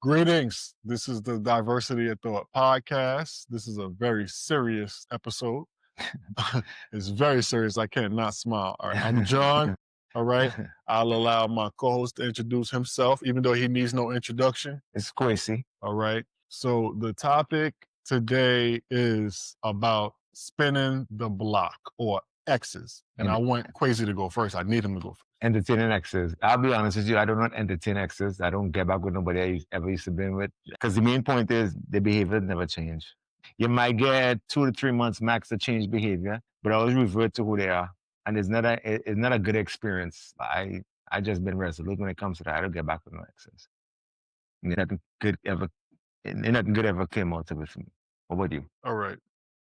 Greetings. This is the Diversity of Thought podcast. This is a very serious episode. It's very serious. I can't not smile. All right. I'm John. All right. I'll allow my co-host to introduce himself, even though he needs no introduction. It's Quincy. All right. So the topic today is about spinning the block or Exes. And I want Quasi to go first. I need him to go first. Entertaining exes. I'll be honest with you, I do not entertain exes. I don't get back with nobody I ever used to be with. Because the main point is the behavior never change. You might get 2 to 3 months max to change behavior, but always revert to who they are. And it's not a good experience. I just been resolute when it comes to that. I don't get back with no exes. Nothing good ever came out of it for me. What about you? All right.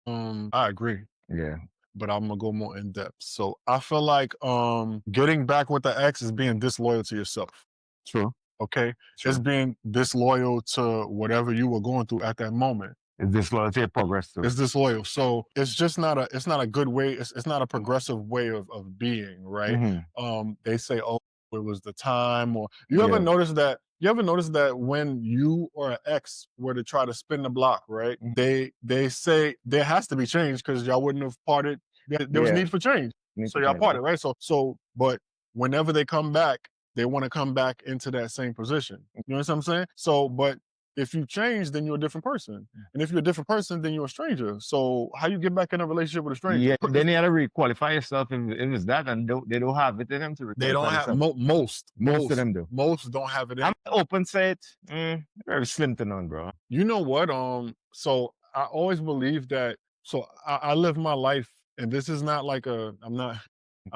I agree. Yeah. But I'm gonna go more in depth. So I feel like getting back with the ex is being disloyal to yourself. True. Okay? True. It's being disloyal to whatever you were going through at that moment. It's disloyal to your progress too. It's disloyal. So it's just not a good way, it's not a progressive way of being, right? Mm-hmm. They say, oh, it was the time, or you ever notice that when you or an ex were to try to spin the block, right? They say there has to be change because y'all wouldn't have parted. There was need for change. So y'all parted, right? But whenever they come back, they want to come back into that same position. You know what I'm saying? So, but if you change, then you're a different person. And if you're a different person, then you're a stranger. So how you get back in a relationship with a stranger? Yeah, then you have to requalify yourself if it's that, and they don't have it in them to requalify. They don't have most of them do. Most don't have it in. I'm open to it. Very slim to none, bro. You know what? So I always believe that. So I live my life, and this is not like I'm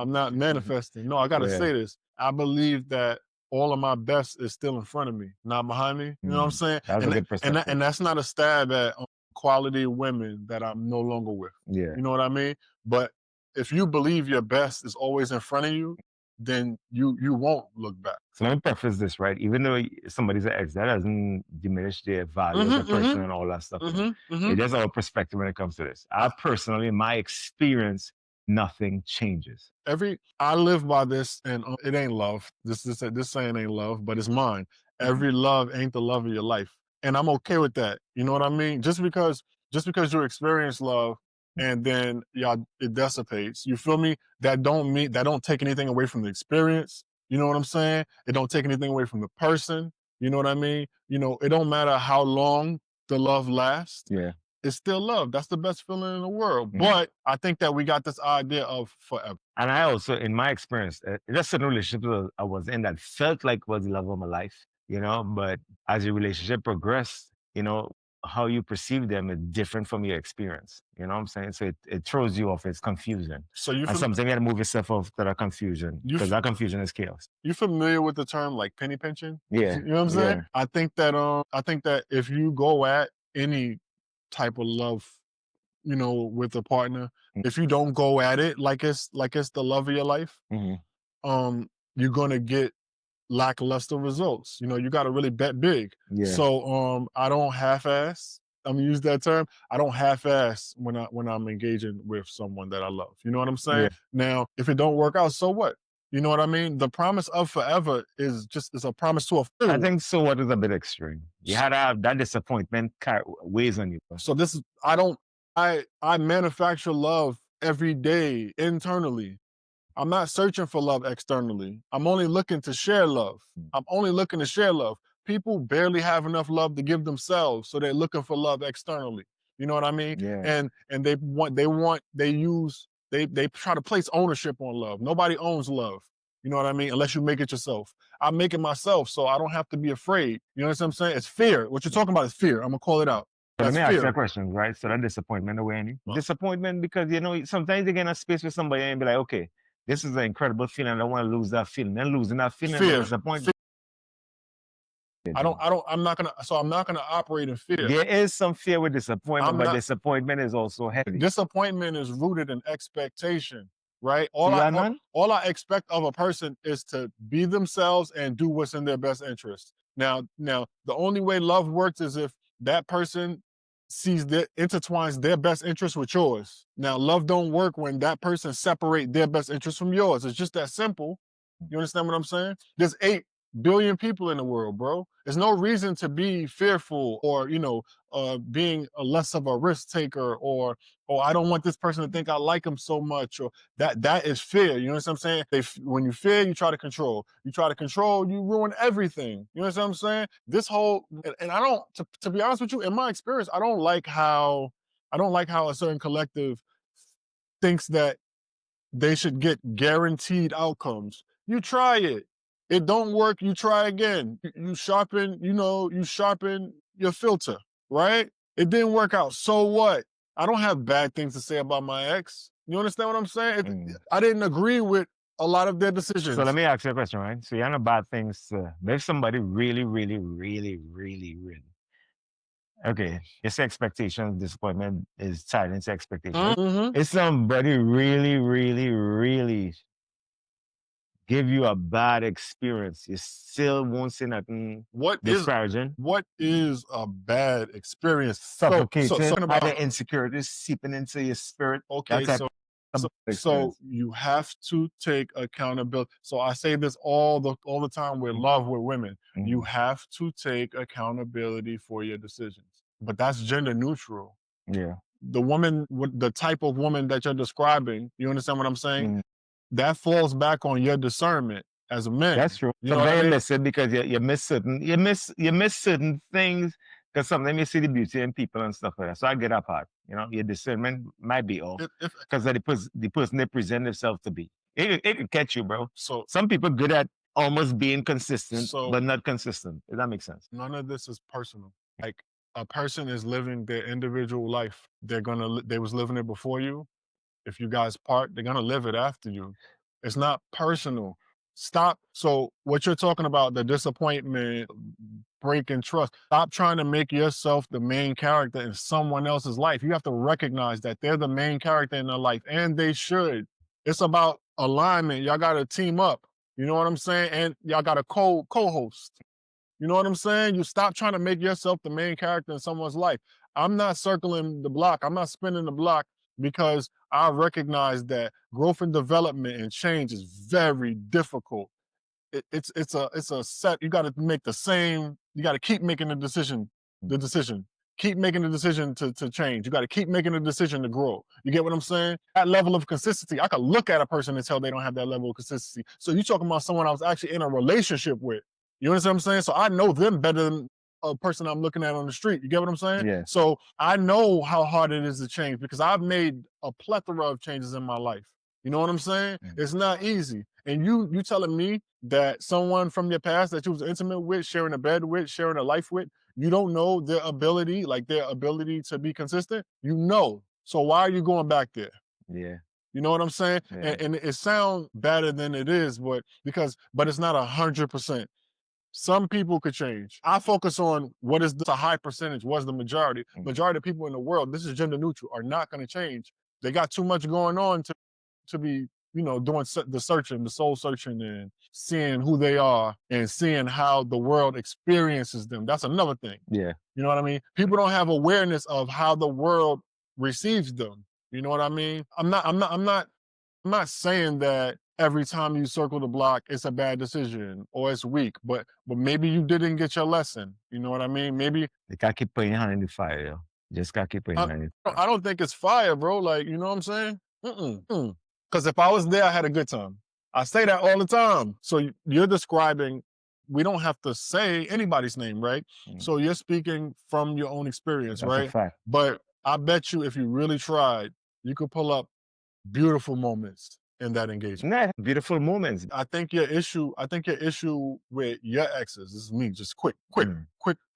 not manifesting. No, I gotta say this. I believe that all of my best is still in front of me, not behind me. You know what I'm saying? That's a good perspective. And that's not a stab at quality women that I'm no longer with. Yeah. You know what I mean? But if you believe your best is always in front of you, then you won't look back. So let me preface this, right? Even though somebody's an ex, that doesn't diminish their value as a person and all that stuff. It's just our perspective when it comes to this. I personally, in my experience, nothing changes. I live by this, and it ain't love. This saying ain't love, but it's mine. Every love ain't the love of your life, and I'm okay with that. You know what I mean? Just because you experience love and then it dissipates. You feel me? That don't take anything away from the experience. You know what I'm saying? It don't take anything away from the person. You know what I mean? You know, it don't matter how long the love lasts. Yeah. It's still love. That's the best feeling in the world. But I think that we got this idea of forever. And I also, in my experience, there's certain relationships I was in that felt like was the love of my life, you know, but as your relationship progressed, you know, how you perceive them is different from your experience. You know what I'm saying? So it throws you off. It's confusion. So sometimes you got to move yourself off to that confusion because that confusion is chaos. You familiar with the term like penny pinching? Yeah. You know what I'm saying? I think that if you go at any type of love, you know, with a partner, if you don't go at it like it's the love of your life, you're gonna get lackluster results. You know, you got to really bet big. Yeah. So I don't half-ass. I'm gonna use that term. I don't half-ass when I'm engaging with someone that I love. You know what I'm saying? Yeah. Now, if it don't work out, so what? You know what I mean? The promise of forever is a promise to a fool. I think so what is a bit extreme. You had to have that disappointment weighs on you. So this is, I manufacture love every day internally. I'm not searching for love externally. I'm only looking to share love. People barely have enough love to give themselves, so they're looking for love externally. You know what I mean? Yeah. And they try to place ownership on love. Nobody owns love. You know what I mean? Unless you make it yourself. I make it myself, so I don't have to be afraid. You know what I'm saying? It's fear. What you're talking about is fear. I'm gonna call it out. Let me ask you a question, right? So that disappointment away any? Disappointment because, you know, sometimes you get in a space with somebody and be like, okay, this is an incredible feeling. I don't want to lose that feeling. Then losing that feeling is disappointment. I'm not gonna operate in fear. There is some fear with disappointment, but disappointment is also heavy. Disappointment is rooted in expectation, right? All I expect of a person is to be themselves and do what's in their best interest. Now, the only way love works is if that person intertwines their best interest with yours. Now, love don't work when that person separate their best interest from yours. It's just that simple. You understand what I'm saying? billion people in the world, bro. There's no reason to be fearful or, being a less of a risk taker or I don't want this person to think I like him so much or that is fear. You know what I'm saying? When you fear, you try to control. You try to control, you ruin everything. You know what I'm saying? This whole and I don't to be honest with you, in my experience, I don't like how a certain collective thinks that they should get guaranteed outcomes. You try it. It don't work, you try again. You sharpen, you sharpen your filter, right? It didn't work out. So what? I don't have bad things to say about my ex. You understand what I'm saying? I didn't agree with a lot of their decisions. So let me ask you a question, right? So you're not bad things. There's somebody really, really, really, really, really. Okay, you say expectations, disappointment is tied into expectations. Mm-hmm. It's somebody really, really, really give you a bad experience. You still won't say nothing disparaging. What is a bad experience? Suffocating, either insecurities seeping into your spirit. Okay, so you have to take accountability. So I say this all the time with love with women. Mm-hmm. You have to take accountability for your decisions. But that's gender neutral. Yeah. The woman, the type of woman that you're describing, you understand what I'm saying? Mm-hmm. That falls back on your discernment as a man. That's true. You know what I mean? Miss it because you miss certain things because sometimes you see the beauty in people and stuff like that. So I get that part. Your discernment might be off because of the person they present themselves to be. It can catch you, bro. So some people good at almost being consistent, but not consistent. If that makes sense. None of this is personal. Like a person is living their individual life. They was living it before you. If you guys part, they're gonna live it after you. It's not personal. Stop. So what you're talking about, the disappointment, breaking trust, stop trying to make yourself the main character in someone else's life. You have to recognize that they're the main character in their life, and they should. It's about alignment. Y'all gotta team up. You know what I'm saying? And y'all got a co-host. You know what I'm saying? You stop trying to make yourself the main character in someone's life. I'm not circling the block. I'm not spinning the block because I recognize that growth and development and change is very difficult. It's a set. You got to make the same. You got to keep making the decision. Keep making the decision to change. You got to keep making the decision to grow. You get what I'm saying? That level of consistency. I could look at a person and tell they don't have that level of consistency. So you're talking about someone I was actually in a relationship with. You understand what I'm saying? So I know them better than a person I'm looking at on the street. You get what I'm saying? Yeah. So I know how hard it is to change because I've made a plethora of changes in my life. You know what I'm saying? Mm-hmm. It's not easy. And you telling me that someone from your past that you was intimate with, sharing a bed with, sharing a life with, you don't know their ability to be consistent? You know. So why are you going back there? Yeah. You know what I'm saying? Yeah. And it sounds better than it is, but it's not 100%. Some people could change. I focus on what is a high percentage, what's the majority. Majority of people in the world, this is gender neutral, are not going to change. They got too much going on to be, doing the searching, the soul searching and seeing who they are and seeing how the world experiences them. That's another thing. Yeah. You know what I mean? People don't have awareness of how the world receives them. You know what I mean? I'm not saying that every time you circle the block, it's a bad decision or it's weak, but maybe you didn't get your lesson. You know what I mean? Maybe you gotta keep putting your hand in the fire, yo. Just gotta keep putting your hand in the fire. I don't think it's fire, bro. Like, you know what I'm saying? Because if I was there, I had a good time. I say that all the time. So you're describing, we don't have to say anybody's name, right? So you're speaking from your own experience, That's right? a fact. But I bet you if you really tried, you could pull up beautiful moments in that engagement. Nah, beautiful moments. I think your issue with your exes, this is me, just quick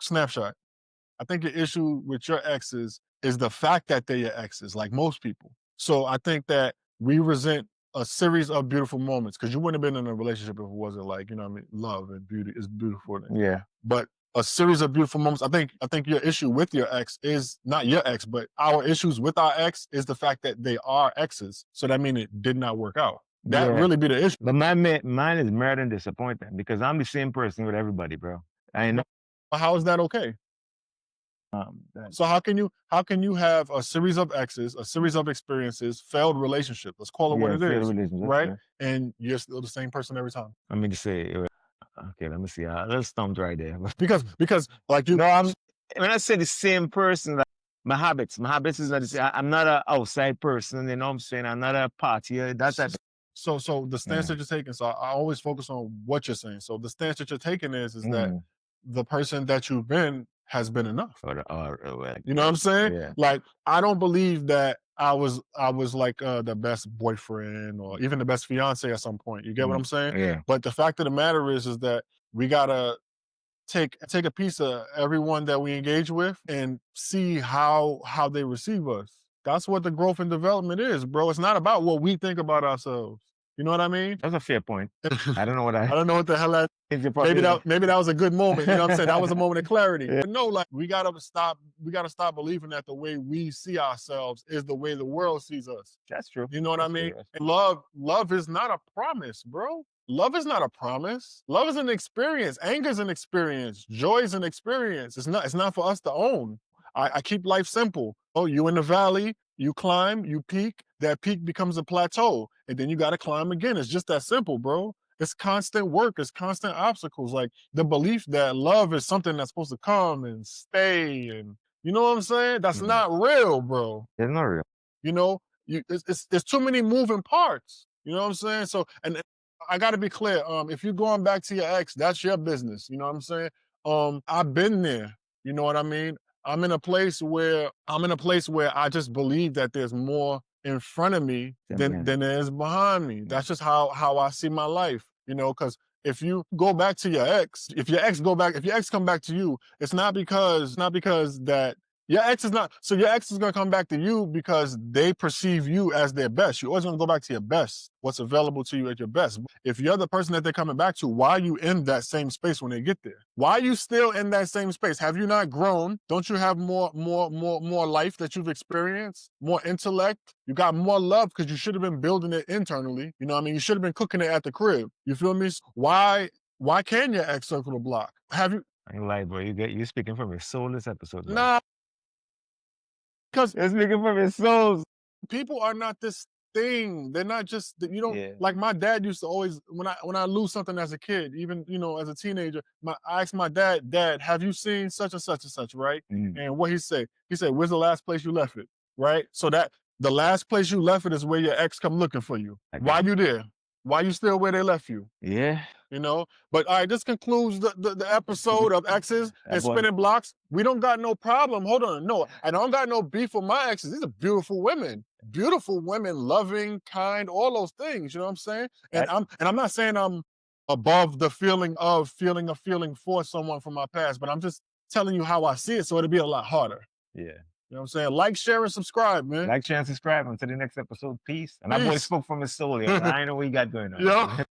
snapshot. I think your issue with your exes is the fact that they're your exes, like most people. So I think that we resent a series of beautiful moments because you wouldn't have been in a relationship if it wasn't like, love and beauty is beautiful. Yeah. But a series of beautiful moments. I think your issue with your ex is not your ex, but our issues with our ex is the fact that they are exes. So that means it did not work out. That really be the issue. But mine is married and disappointment because I'm the same person with everybody, bro. I know. How is that okay? So how can you have a series of exes, a series of experiences, failed relationships? Let's call it what it is, right? Yeah. And you're still the same person every time. Let me just say, Okay, let me see. A little stumped right there. Because like you. No, when I say the same person, like my habits is not the same. I'm not an outside person, you know what I'm saying? I'm not a partier. That's that. So the stance Yeah. that you're taking. So I always focus on what you're saying. So the stance that you're taking is that Mm. the person that you've been has been enough. Well, You know what I'm saying? yeah. Like I don't believe that I was like the best boyfriend or even the best fiance at some point. You get what I'm saying? Yeah. But the fact of the matter is that we gotta take a piece of everyone that we engage with and see how they receive us. That's what the growth and development is, bro. It's not about what we think about ourselves. You know what I mean? That's a fair point. I don't know what I don't know what the hell that. think you Maybe probably. that was a good moment. You know what I'm saying? That was a moment of clarity. Yeah. But no, like we gotta stop believing that the way we see ourselves is the way the world sees us. That's true. You know what I That's mean? true. And love is not a promise, bro. Love is not a promise. Love is an experience. Anger is an experience. Joy is an experience. It's not for us to own. I keep life simple. Oh, you in the valley, you climb, you peak, that peak becomes a plateau, and then you gotta climb again. It's just that simple, bro. It's constant work, it's constant obstacles. Like the belief that love is something that's supposed to come and stay, and you know what I'm saying? That's not real, bro. It's not real. You know, it's too many moving parts. You know what I'm saying? So, and I got to be clear. If you're going back to your ex, that's your business. You know what I'm saying? I've been there. You know what I mean? I'm in a place where I just believe that there's more in front of me than there is behind me. That's just how I see my life. You know, because if you go back to your ex, if your ex come back to you, it's not because that your ex is not, so your ex is gonna come back to you because they perceive you as their best. You're always gonna go back to your best, what's available to you at your best. If you're the person that they're coming back to, why are you in that same space when they get there? Why are you still in that same space? Have you not grown? Don't you have more life that you've experienced? More intellect? You got more love because you should have been building it internally. You know what I mean? You should have been cooking it at the crib. You feel me? Why can your ex circle the block? Have you? I ain't lie, bro. You speaking from your soul this episode, bro. Nah, because You're speaking from your souls. people are not this thing. They're not just, you don't, Yeah. like my dad used to always, when I lose something as a kid, even, you know, as a teenager, I asked my dad, have you seen such and such and such, right? And what he said, where's the last place you left it, right? So that the last place you left it is where your ex come looking for you. Why you there? Why you still where they left you? Yeah. You know, but all right, this concludes the episode of Exes and Spinning Blocks. We don't got no problem. Hold on, no, I don't got no beef with my exes. These are beautiful women, loving, kind, all those things. You know what I'm saying? And I'm not saying I'm above the feeling of feeling a feeling for someone from my past, but I'm just telling you how I see it, so it'll be a lot harder. Yeah. You know what I'm saying? Like, share, and subscribe, man. Like, share, and subscribe. Until the next episode. Peace. And that boy spoke from his soul. Yeah. I know what you got going on. Yeah.